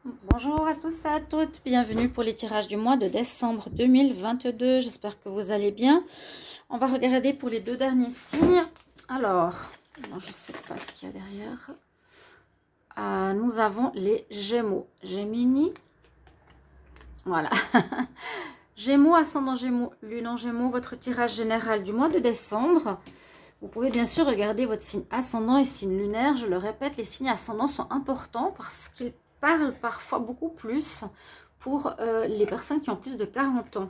Bonjour à tous et à toutes, bienvenue pour les tirages du mois de décembre 2022, j'espère que vous allez bien. On va regarder pour les deux derniers signes. Alors, je ne sais pas ce qu'il y a derrière. Nous avons les Gémeaux, Gémini, voilà. Gémeaux, ascendant Gémeaux, lune en Gémeaux, votre tirage général du mois de décembre. Vous pouvez bien sûr regarder votre signe ascendant et signe lunaire. Je le répète, les signes ascendants sont importants parce qu'ils parlent parfois beaucoup plus pour les personnes qui ont plus de 40 ans.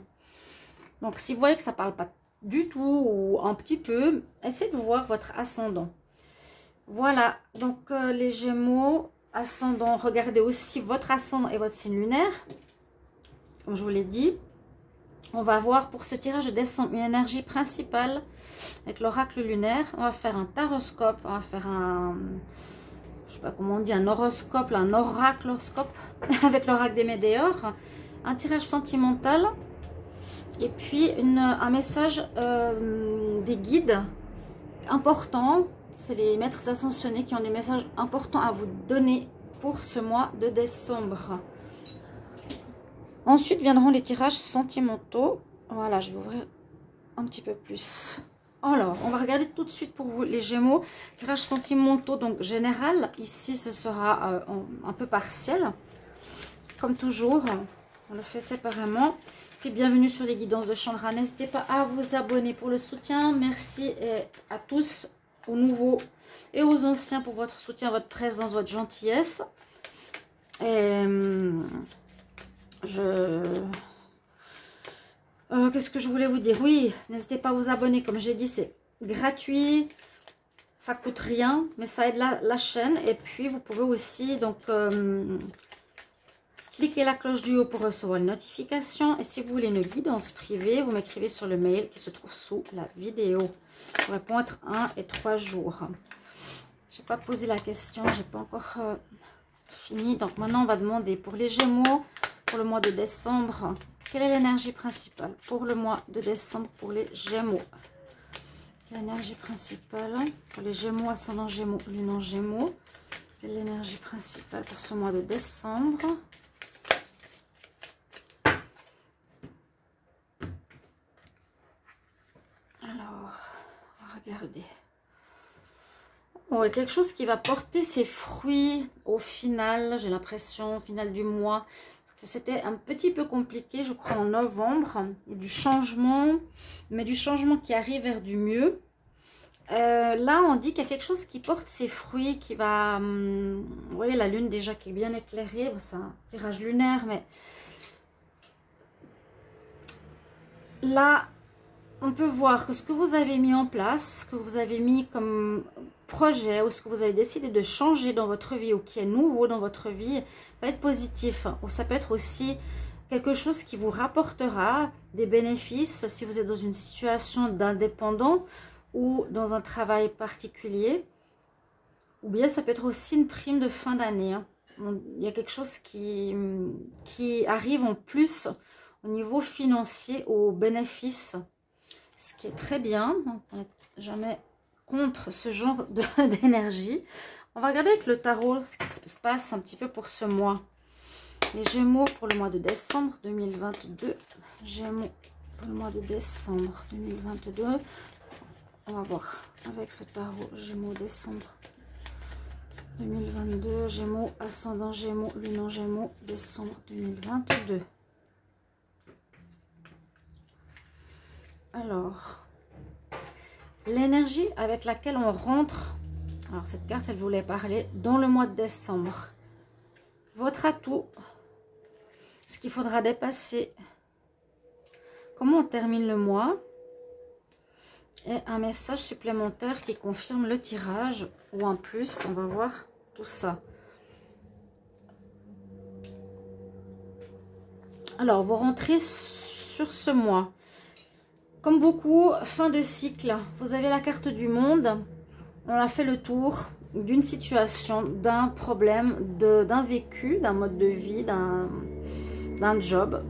Donc, si vous voyez que ça ne parle pas du tout ou un petit peu, essayez de voir votre ascendant. Voilà, donc les Gémeaux, ascendant, regardez aussi votre ascendant et votre signe lunaire. Comme je vous l'ai dit, on va voir pour ce tirage de décembre une énergie principale avec l'oracle lunaire. On va faire un taroscope, on va faire un, je sais pas comment on dit, un horoscope, un oracloscope avec l'oracle des Médéors, un tirage sentimental et puis un message des guides importants. C'est les maîtres ascensionnés qui ont des messages importants à vous donner pour ce mois de décembre. Ensuite viendront les tirages sentimentaux. Voilà, je vais ouvrir un petit peu plus. Alors, on va regarder tout de suite pour vous les Gémeaux. Tirages sentimentaux, donc général. Ici, ce sera un peu partiel. Comme toujours, on le fait séparément. Puis, bienvenue sur les guidances de Chandra. N'hésitez pas à vous abonner pour le soutien. Merci à tous, aux nouveaux et aux anciens pour votre soutien, votre présence, votre gentillesse. Et... qu'est-ce que je voulais vous dire? Oui, n'hésitez pas à vous abonner. Comme j'ai dit, c'est gratuit. Ça coûte rien, mais ça aide la chaîne. Et puis, vous pouvez aussi donc cliquer la cloche du haut pour recevoir les notifications. Et si vous voulez une guidance privée, vous m'écrivez sur le mail qui se trouve sous la vidéo. Je réponds entre 1 et 3 jours. Je n'ai pas posé la question, je n'ai pas encore fini. Donc, maintenant, on va demander pour les Gémeaux. Pour le mois de décembre, quelle est l'énergie principale pour le mois de décembre pour les Gémeaux? Quelle est l'énergie principale pour les Gémeaux, ascendant Gémeaux, lune en Gémeaux? Quelle est l'énergie principale pour ce mois de décembre? Alors, regardez. Ouais, quelque chose qui va porter ses fruits au final, j'ai l'impression, au final du mois. C'était un petit peu compliqué, je crois, en novembre. Il y a du changement, mais du changement qui arrive vers du mieux. Là, on dit qu'il y a quelque chose qui porte ses fruits, qui va... vous voyez la lune déjà qui est bien éclairée. Bon, c'est un tirage lunaire, mais... Là, on peut voir que ce que vous avez mis en place, ce que vous avez mis comme projet ou ce que vous avez décidé de changer dans votre vie ou qui est nouveau dans votre vie va être positif. Ou ça peut être aussi quelque chose qui vous rapportera des bénéfices si vous êtes dans une situation d'indépendant ou dans un travail particulier. Ou bien ça peut être aussi une prime de fin d'année. Il y a quelque chose qui arrive en plus au niveau financier, aux bénéfices. Ce qui est très bien. On n'est jamais contre ce genre d'énergie. On va regarder avec le tarot ce qui se passe un petit peu pour ce mois. Les Gémeaux pour le mois de décembre 2022. Gémeaux pour le mois de décembre 2022. On va voir avec ce tarot Gémeaux décembre 2022. Gémeaux, ascendant Gémeaux, lune en Gémeaux, décembre 2022. Alors, l'énergie avec laquelle on rentre, alors cette carte, elle voulait parler dans le mois de décembre. Votre atout, ce qu'il faudra dépasser, comment on termine le mois, et un message supplémentaire qui confirme le tirage, ou en plus, on va voir tout ça. Alors, vous rentrez sur ce mois. Comme beaucoup, fin de cycle, vous avez la carte du monde. On a fait le tour d'une situation, d'un problème, d'un vécu, d'un mode de vie, d'un job,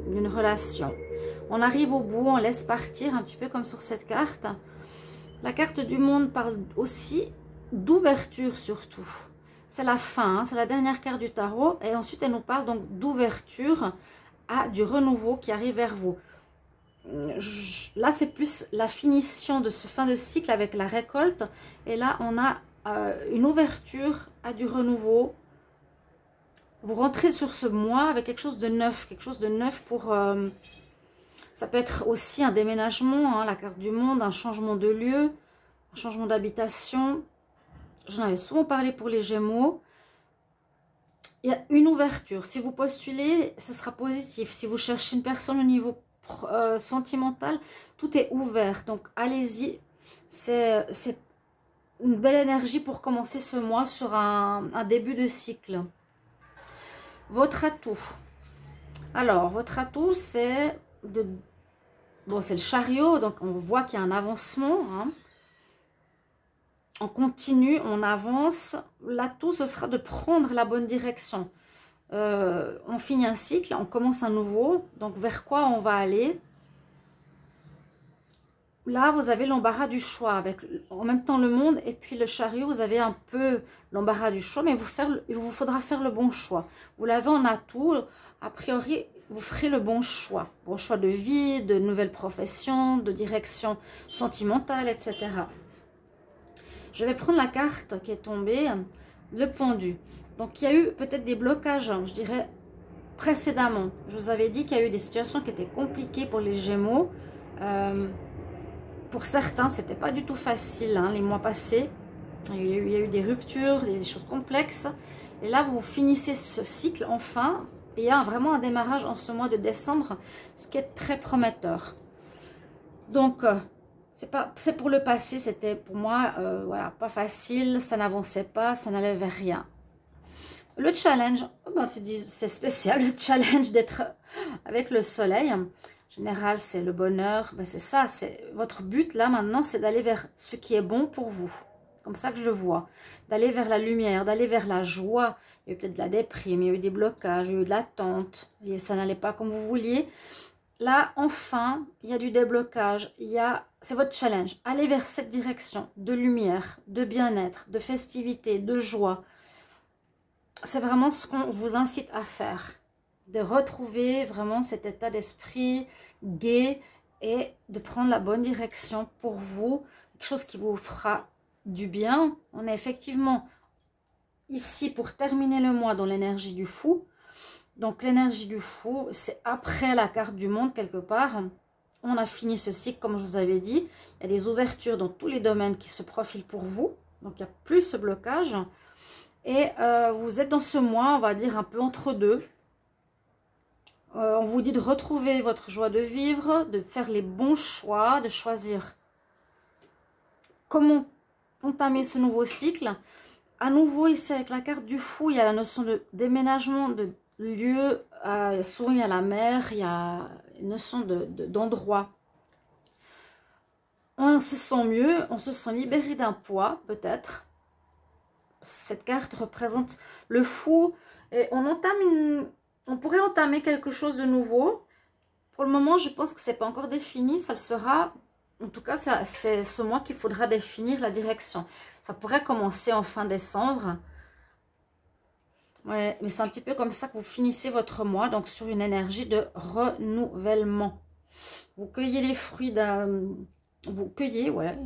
d'une relation. On arrive au bout, on laisse partir un petit peu comme sur cette carte. La carte du monde parle aussi d'ouverture surtout. c'est la fin, hein, c'est la dernière carte du tarot. Et ensuite, elle nous parle donc d'ouverture à du renouveau qui arrive vers vous. Là, c'est plus la finition de ce fin de cycle avec la récolte. Et là, on a une ouverture à du renouveau. Vous rentrez sur ce mois avec quelque chose de neuf pour... ça peut être aussi un déménagement, hein, la carte du monde, un changement de lieu, un changement d'habitation. J'en avais souvent parlé pour les Gémeaux. Il y a une ouverture. Si vous postulez, ce sera positif. Si vous cherchez une personne au niveau sentimental, tout est ouvert. Donc, allez-y. C'est une belle énergie pour commencer ce mois sur un début de cycle. Votre atout. Alors, votre atout, c'est bon, c'est le chariot. Donc, on voit qu'il y a un avancement, hein. On continue, on avance. L'atout, ce sera de prendre la bonne direction. On finit un cycle, on commence un nouveau. Donc, vers quoi on va aller? Là, vous avez l'embarras du choix. Avec en même temps le monde et puis le chariot, vous avez un peu l'embarras du choix. Mais il vous faudra faire le bon choix. Vous l'avez en atout. A priori, vous ferez le bon choix. Bon choix de vie, de nouvelles professions, de direction sentimentale, etc. Je vais prendre la carte qui est tombée, le pendu. Donc, il y a eu peut-être des blocages, je dirais, précédemment. Je vous avais dit qu'il y a eu des situations qui étaient compliquées pour les Gémeaux. Pour certains, ce n'était pas du tout facile, hein, les mois passés. Il y a eu des ruptures, des choses complexes. Et là, vous finissez ce cycle enfin. Et il y a vraiment un démarrage en ce mois de décembre, ce qui est très prometteur. Donc... c'est pour le passé, c'était pour moi, voilà, pas facile, ça n'avançait pas, ça n'allait vers rien. Le challenge, oh ben c'est spécial, le challenge d'être avec le soleil. En général, c'est le bonheur, ben c'est ça, c'est votre but là maintenant, c'est d'aller vers ce qui est bon pour vous. Comme ça que je le vois. D'aller vers la lumière, d'aller vers la joie. Il y a eu peut-être de la déprime, il y a eu des blocages, il y a eu de l'attente, et ça n'allait pas comme vous vouliez. Là, enfin, il y a du déblocage, c'est votre challenge. Allez vers cette direction de lumière, de bien-être, de festivité, de joie. C'est vraiment ce qu'on vous incite à faire. De retrouver vraiment cet état d'esprit gai et de prendre la bonne direction pour vous. Quelque chose qui vous fera du bien. On est effectivement ici pour terminer le mois dans l'énergie du fou. Donc, l'énergie du fou, c'est après la carte du monde, quelque part. On a fini ce cycle, comme je vous avais dit. Il y a des ouvertures dans tous les domaines qui se profilent pour vous. Donc, il n'y a plus ce blocage. Et vous êtes dans ce mois, on va dire, un peu entre deux. On vous dit de retrouver votre joie de vivre, de faire les bons choix, de choisir comment entamer ce nouveau cycle. À nouveau, ici, avec la carte du fou, il y a la notion de déménagement, de lieu, souvent il y a la mer, il y a une notion d'endroit. On se sent mieux, on se sent libéré d'un poids, peut-être. Cette carte représente le fou. Et on pourrait entamer quelque chose de nouveau. Pour le moment, je pense que ce n'est pas encore défini. Ça le sera. En tout cas, c'est ce mois qu'il faudra définir la direction. Ça pourrait commencer en fin décembre. Ouais, mais c'est un petit peu comme ça que vous finissez votre mois, donc sur une énergie de renouvellement. Vous cueillez les fruits vous cueillez, ouais,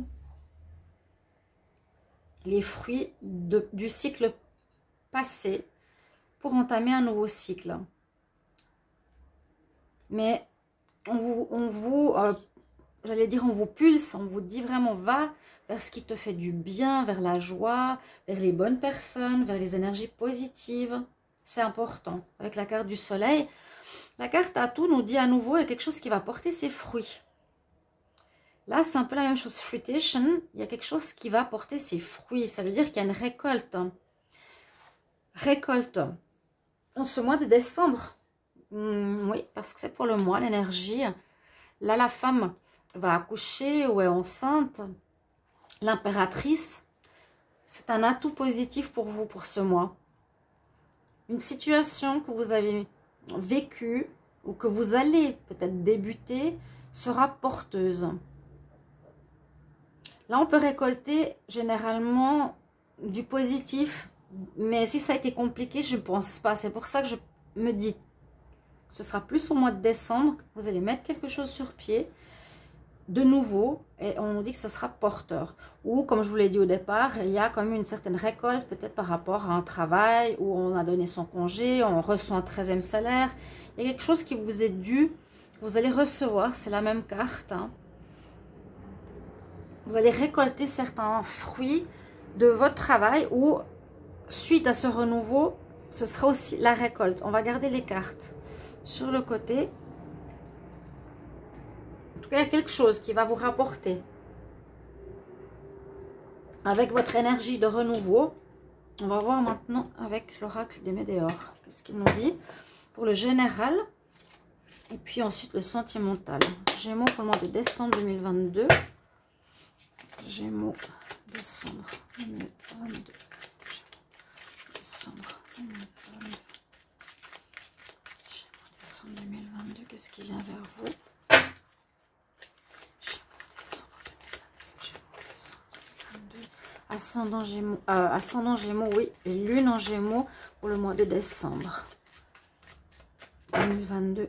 les fruits du cycle passé pour entamer un nouveau cycle. Mais j'allais dire, on vous pulse, on vous dit vraiment, va vers ce qui te fait du bien, vers la joie, vers les bonnes personnes, vers les énergies positives. C'est important. Avec la carte du soleil, la carte atout nous dit à nouveau, il y a quelque chose qui va porter ses fruits. Là, c'est un peu la même chose. Fruitation, il y a quelque chose qui va porter ses fruits. Ça veut dire qu'il y a une récolte. Récolte. En ce mois de décembre. Oui, parce que c'est pour le mois, l'énergie. Là, la femme va accoucher ou est enceinte. L'impératrice, c'est un atout positif pour vous pour ce mois. Une situation que vous avez vécue ou que vous allez peut-être débuter sera porteuse. Là, on peut récolter généralement du positif Mais si ça a été compliqué, je ne pense pas. C'est pour ça que je me dis que ce sera plus au mois de décembre que vous allez mettre quelque chose sur pied de nouveau, et on nous dit que ce sera porteur. Ou, comme je vous l'ai dit au départ, il y a quand même une certaine récolte, peut-être par rapport à un travail où on a donné son congé, on reçoit un 13e salaire. Il y a quelque chose qui vous est dû, vous allez recevoir, c'est la même carte. Hein. Vous allez récolter certains fruits de votre travail ou, suite à ce renouveau, ce sera aussi la récolte. On va garder les cartes sur le côté. Il y a quelque chose qui va vous rapporter avec votre énergie de renouveau. On va voir maintenant avec l'oracle des météores. Qu'est-ce qu'il nous dit pour le général et puis ensuite le sentimental. Gémeaux pour le mois de décembre 2022. Gémeaux, décembre 2022. Décembre 2022. Gémeaux, décembre 2022. Qu'est-ce qui vient vers vous? Ascendant Gémeaux, oui, et Lune en Gémeaux pour le mois de décembre 2022.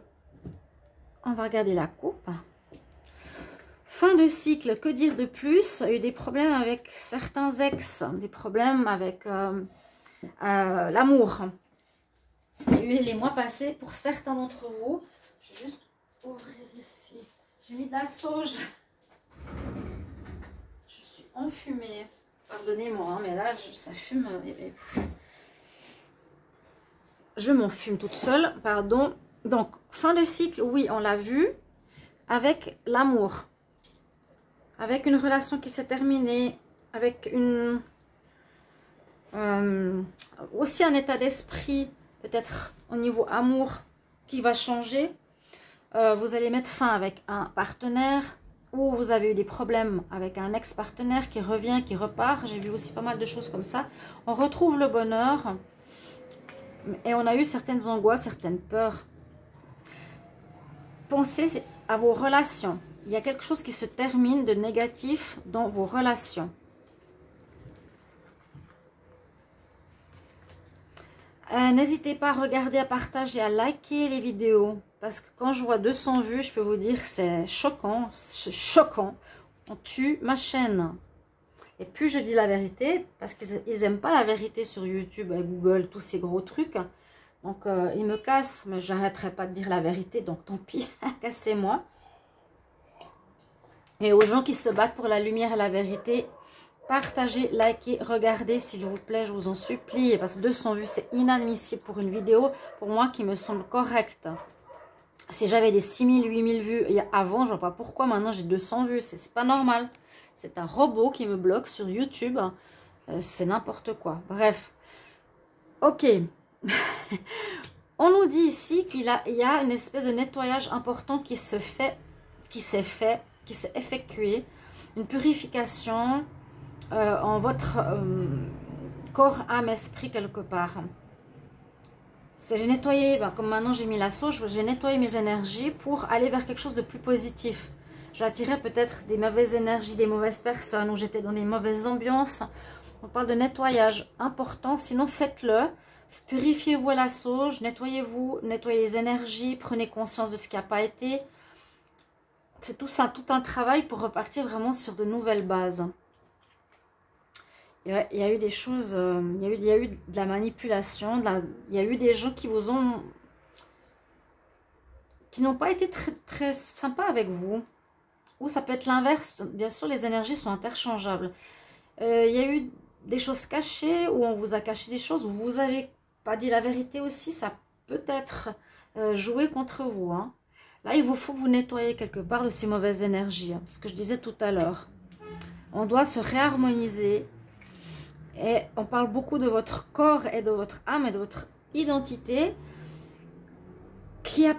On va regarder la coupe. Fin de cycle, que dire de plus? Il y a eu des problèmes avec certains ex, des problèmes avec l'amour. Il y a eu les mois passés pour certains d'entre vous. Je vais juste ouvrir ici. J'ai mis de la sauge. Je suis enfumée. Pardonnez-moi, hein, mais là, ça fume. Je m'enfume toute seule, pardon. Donc, fin de cycle, oui, on l'a vu, avec l'amour. Avec une relation qui s'est terminée, avec une... aussi un état d'esprit, peut-être au niveau amour, qui va changer. Vous allez mettre fin avec un partenaire, ou vous avez eu des problèmes avec un ex-partenaire qui revient, qui repart. J'ai vu aussi pas mal de choses comme ça. On retrouve le bonheur et on a eu certaines angoisses, certaines peurs. Pensez à vos relations. Il y a quelque chose qui se termine de négatif dans vos relations. N'hésitez pas à regarder, à partager, à liker les vidéos. Parce que quand je vois 200 vues, je peux vous dire que c'est choquant. C'est choquant. On tue ma chaîne. Et plus je dis la vérité, parce qu'ils n'aiment pas la vérité sur YouTube et Google, tous ces gros trucs. Donc, ils me cassent, mais j'arrêterai pas de dire la vérité. Donc, tant pis, cassez-moi. Et aux gens qui se battent pour la lumière et la vérité, partagez, likez, regardez s'il vous plaît, je vous en supplie. Parce que 200 vues, c'est inadmissible pour une vidéo, pour moi, qui me semble correcte. Si j'avais des 6000, 8000 vues avant, je ne vois pas pourquoi maintenant j'ai 200 vues. C'est pas normal. C'est un robot qui me bloque sur YouTube. C'est n'importe quoi. Bref. Ok. On nous dit ici qu'il y a une espèce de nettoyage important qui s'est effectué. Une purification en votre corps, âme, esprit quelque part. J'ai nettoyé, comme maintenant j'ai mis la sauge, j'ai nettoyé mes énergies pour aller vers quelque chose de plus positif. J'ai attiré peut-être des mauvaises énergies, des mauvaises personnes, où j'étais dans des mauvaises ambiances. On parle de nettoyage important, sinon faites-le. Purifiez-vous à la sauge, nettoyez-vous, nettoyez les énergies, prenez conscience de ce qui n'a pas été. C'est tout ça, tout un travail pour repartir vraiment sur de nouvelles bases. Il y a eu des choses, il y a eu de la manipulation, il y a eu des gens qui vous ont, qui n'ont pas été très sympas avec vous. Ou ça peut être l'inverse, bien sûr les énergies sont interchangeables. Il y a eu des choses cachées, où on vous a caché des choses, où vous n'avez pas dit la vérité aussi, ça peut être joué contre vous. Hein. Là, il vous faut vous nettoyer quelque part de ces mauvaises énergies, hein, ce que je disais tout à l'heure. On doit se réharmoniser. Et on parle beaucoup de votre corps et de votre âme et de votre identité qui a,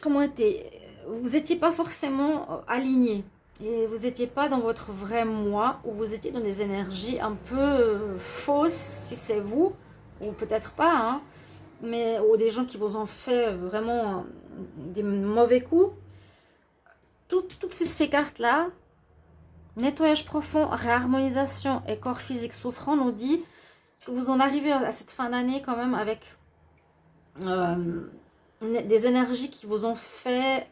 comment était, vous n'étiez pas forcément aligné et vous n'étiez pas dans votre vrai moi, ou vous étiez dans des énergies un peu fausses, si c'est vous, ou peut-être pas, hein, mais ou des gens qui vous ont fait vraiment des mauvais coups. Toutes ces cartes-là, nettoyage profond, réharmonisation et corps physique souffrant, nous dit vous en arrivez à cette fin d'année quand même avec des énergies qui vous ont fait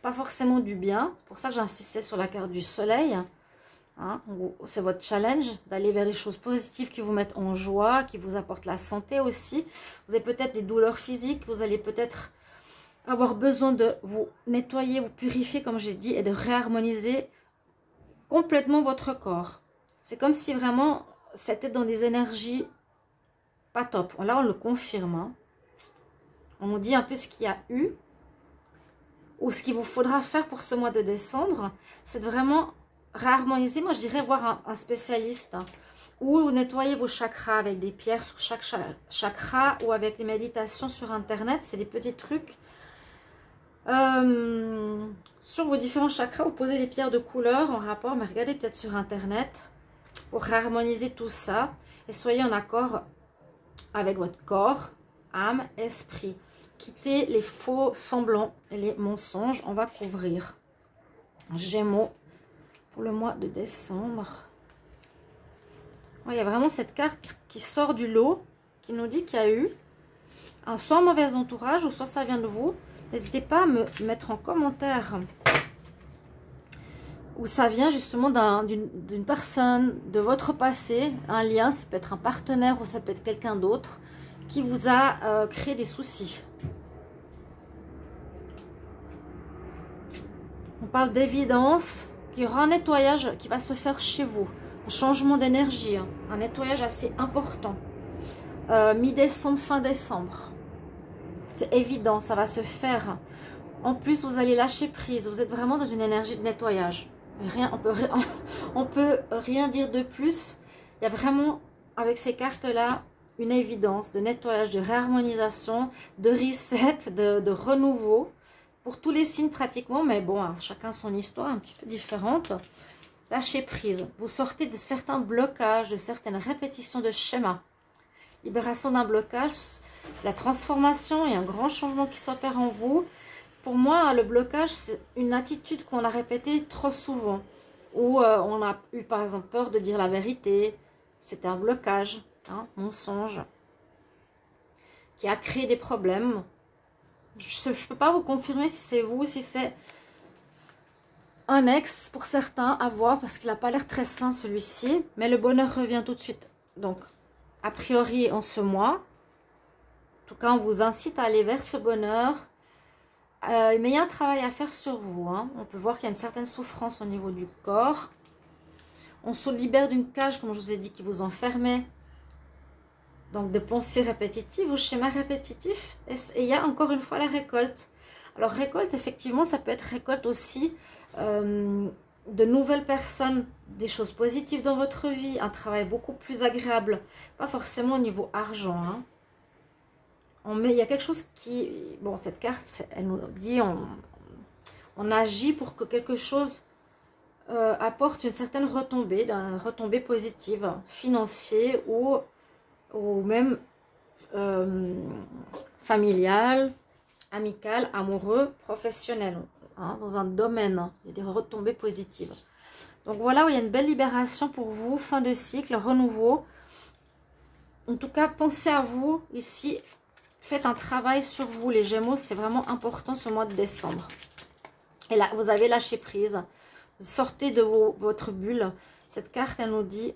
pas forcément du bien. C'est pour ça que j'insistais sur la carte du soleil. Hein, c'est votre challenge d'aller vers les choses positives qui vous mettent en joie, qui vous apportent la santé aussi. Vous avez peut-être des douleurs physiques, vous allez peut-être avoir besoin de vous nettoyer, vous purifier comme j'ai dit et de réharmoniser complètement votre corps. C'est comme si vraiment c'était dans des énergies pas top. Là on le confirme. Hein. On nous dit un peu ce qu'il y a eu ou ce qu'il vous faudra faire pour ce mois de décembre. C'est de vraiment réharmoniser, moi je dirais voir un spécialiste hein, ou nettoyer vos chakras avec des pierres sur chaque chakra ou avec des méditations sur internet, c'est des petits trucs. Sur vos différents chakras, vous posez les pierres de couleur en rapport, mais regardez peut-être sur internet pour réharmoniser tout ça et soyez en accord avec votre corps, âme, esprit. Quittez les faux semblants et les mensonges, on va couvrir. Gémeaux. Pour le mois de décembre. Il y a vraiment cette carte qui sort du lot, qui nous dit qu'il y a eu soit un mauvais entourage, ou soit ça vient de vous. N'hésitez pas à me mettre en commentaire où ça vient justement d'une personne, de votre passé, un lien, ça peut être un partenaire ou ça peut être quelqu'un d'autre qui vous a créé des soucis. On parle d'évidence. Il y aura un nettoyage qui va se faire chez vous. Un changement d'énergie. Hein, un nettoyage assez important. Mi-décembre, fin décembre. C'est évident, ça va se faire. En plus, vous allez lâcher prise. Vous êtes vraiment dans une énergie de nettoyage. Rien, on peut rien dire de plus. Il y a vraiment, avec ces cartes-là, une évidence de nettoyage, de réharmonisation, de reset, de renouveau. Pour tous les signes pratiquement, mais bon, chacun son histoire un petit peu différente. Lâchez prise. Vous sortez de certains blocages, de certaines répétitions de schémas. Libération d'un blocage, la transformation et un grand changement qui s'opère en vous. Pour moi, le blocage, c'est une attitude qu'on a répétée trop souvent. Où on a eu par exemple peur de dire la vérité. C'était un blocage, hein, mensonge, qui a créé des problèmes. Je ne peux pas vous confirmer si c'est vous, si c'est un ex pour certains à voir parce qu'il n'a pas l'air très sain celui-ci. Mais le bonheur revient tout de suite. Donc, a priori en ce mois, en tout cas on vous incite à aller vers ce bonheur. Mais il y a un travail à faire sur vous. Hein. On peut voir qu'il y a une certaine souffrance au niveau du corps. On se libère d'une cage, comme je vous ai dit, qui vous enfermait. Donc, de pensées répétitives ou schémas répétitifs. Et il y a encore une fois la récolte. Alors, récolte, effectivement, ça peut être récolte aussi de nouvelles personnes, des choses positives dans votre vie, un travail beaucoup plus agréable. Pas forcément au niveau argent. Hein. Il y a quelque chose qui... Bon, cette carte, elle nous dit on agit pour que quelque chose apporte une certaine retombée positive, financière ou même familial, amical, amoureux, professionnel, hein, dans un domaine, hein, il y a des retombées positives. Donc voilà, il y a une belle libération pour vous, fin de cycle, renouveau. En tout cas, pensez à vous ici, faites un travail sur vous, les Gémeaux, c'est vraiment important ce mois de décembre. Et là, vous avez lâché prise, sortez de votre bulle. Cette carte, elle nous dit,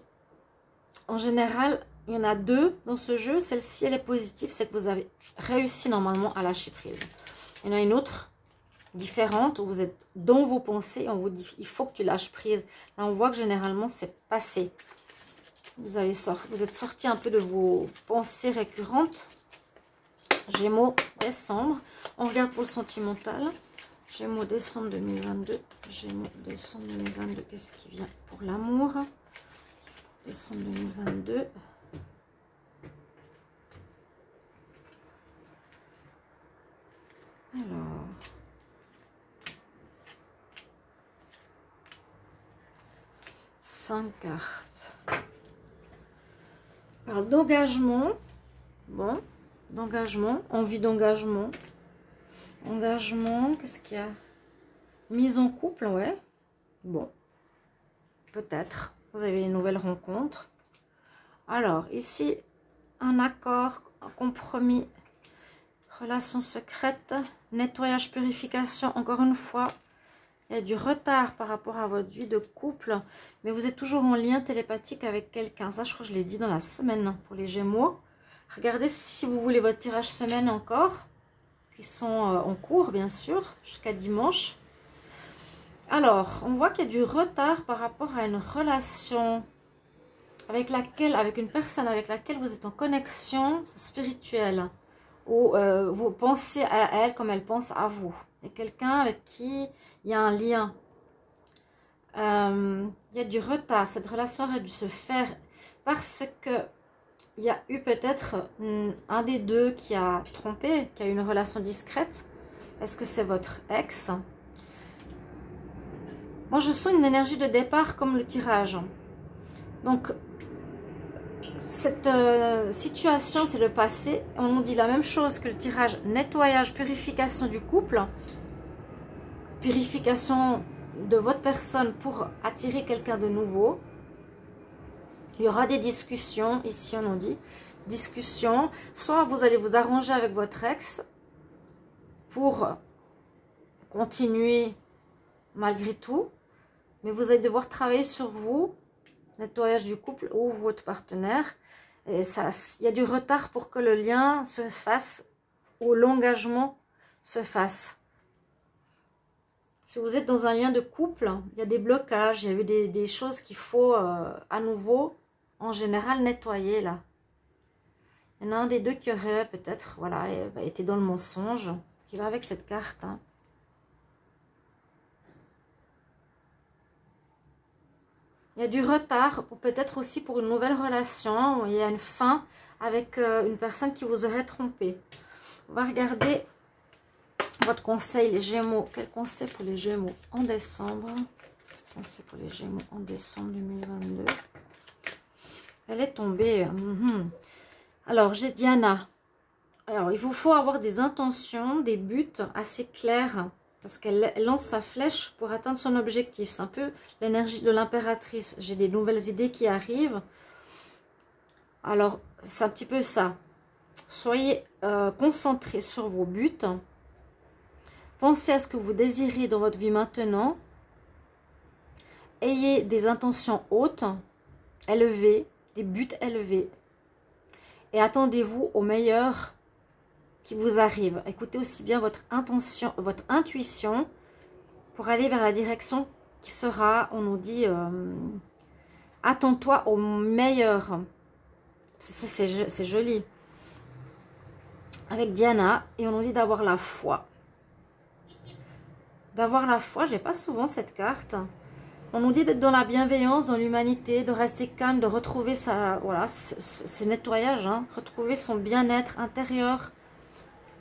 en général, il y en a deux dans ce jeu. Celle-ci, elle est positive. C'est que vous avez réussi normalement à lâcher prise. Il y en a une autre différente où vous êtes dans vos pensées. On vous dit, il faut que tu lâches prise. Là, on voit que généralement, c'est passé. Vous êtes sorti un peu de vos pensées récurrentes. Gémeaux, décembre. On regarde pour le sentimental. Gémeaux, décembre 2022. Gémeaux, décembre 2022. Qu'est-ce qui vient pour l'amour? Décembre 2022. Alors, 5 cartes. On parle d'engagement. Bon, d'engagement, envie d'engagement. Engagement, qu'est-ce qu'il y a? Mise en couple, ouais. Bon, peut-être. Vous avez une nouvelle rencontre. Alors, ici, un accord, un compromis, relation secrète, nettoyage, purification, encore une fois. Il y a du retard par rapport à votre vie de couple, mais vous êtes toujours en lien télépathique avec quelqu'un. Ça, je crois que je l'ai dit dans la semaine pour les Gémeaux. Regardez si vous voulez votre tirage semaine encore, qui sont en cours, bien sûr, jusqu'à dimanche. Alors, on voit qu'il y a du retard par rapport à une relation avec une personne avec laquelle vous êtes en connexion spirituelle, ou vous pensez à elle comme elle pense à vous. Il y a quelqu'un avec qui il y a un lien. Il y a du retard. Cette relation aurait dû se faire parce que il y a eu peut-être un des deux qui a trompé, qui a eu une relation discrète. Est-ce que c'est votre ex? Moi, je sens une énergie de départ comme le tirage. Donc, cette situation, c'est le passé. On nous dit la même chose que le tirage nettoyage, purification du couple. Purification de votre personne pour attirer quelqu'un de nouveau. Il y aura des discussions, ici on nous dit. Discussions. Soit vous allez vous arranger avec votre ex pour continuer malgré tout. Mais vous allez devoir travailler sur vous, nettoyage du couple ou votre partenaire. Et ça, il y a du retard pour que le lien se fasse ou l'engagement se fasse. Si vous êtes dans un lien de couple, il y a des blocages, il y a eu des choses qu'il faut à nouveau, en général, nettoyer là. Il y en a un des deux qui aurait peut-être voilà, été dans le mensonge, qui va avec cette carte. Hein. Il y a du retard, peut-être aussi pour une nouvelle relation. Il y a une fin avec une personne qui vous aurait trompé. On va regarder votre conseil, les Gémeaux. Quel conseil pour les Gémeaux en décembre? Conseil pour les Gémeaux en décembre 2022. Elle est tombée. Alors, j'ai Diana. Alors, il vous faut avoir des intentions, des buts assez clairs. Parce qu'elle lance sa flèche pour atteindre son objectif. C'est un peu l'énergie de l'impératrice. J'ai des nouvelles idées qui arrivent. Alors, c'est un petit peu ça. Soyez concentrés sur vos buts. Pensez à ce que vous désirez dans votre vie maintenant. Ayez des intentions hautes, élevées, des buts élevés. Et attendez-vous au meilleur qui vous arrive. Écoutez aussi bien votre intention, votre intuition pour aller vers la direction qui sera, on nous dit, attends-toi au meilleur. C'est joli. Avec Diana, et on nous dit d'avoir la foi. D'avoir la foi, je n'ai pas souvent cette carte. On nous dit d'être dans la bienveillance, dans l'humanité, de rester calme, de retrouver ses nettoyages, hein, retrouver son bien-être intérieur.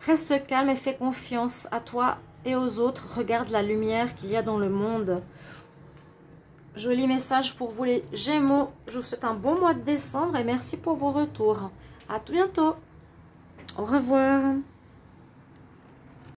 Reste calme et fais confiance à toi et aux autres. Regarde la lumière qu'il y a dans le monde. Joli message pour vous les Gémeaux. Je vous souhaite un bon mois de décembre et merci pour vos retours. À tout bientôt. Au revoir.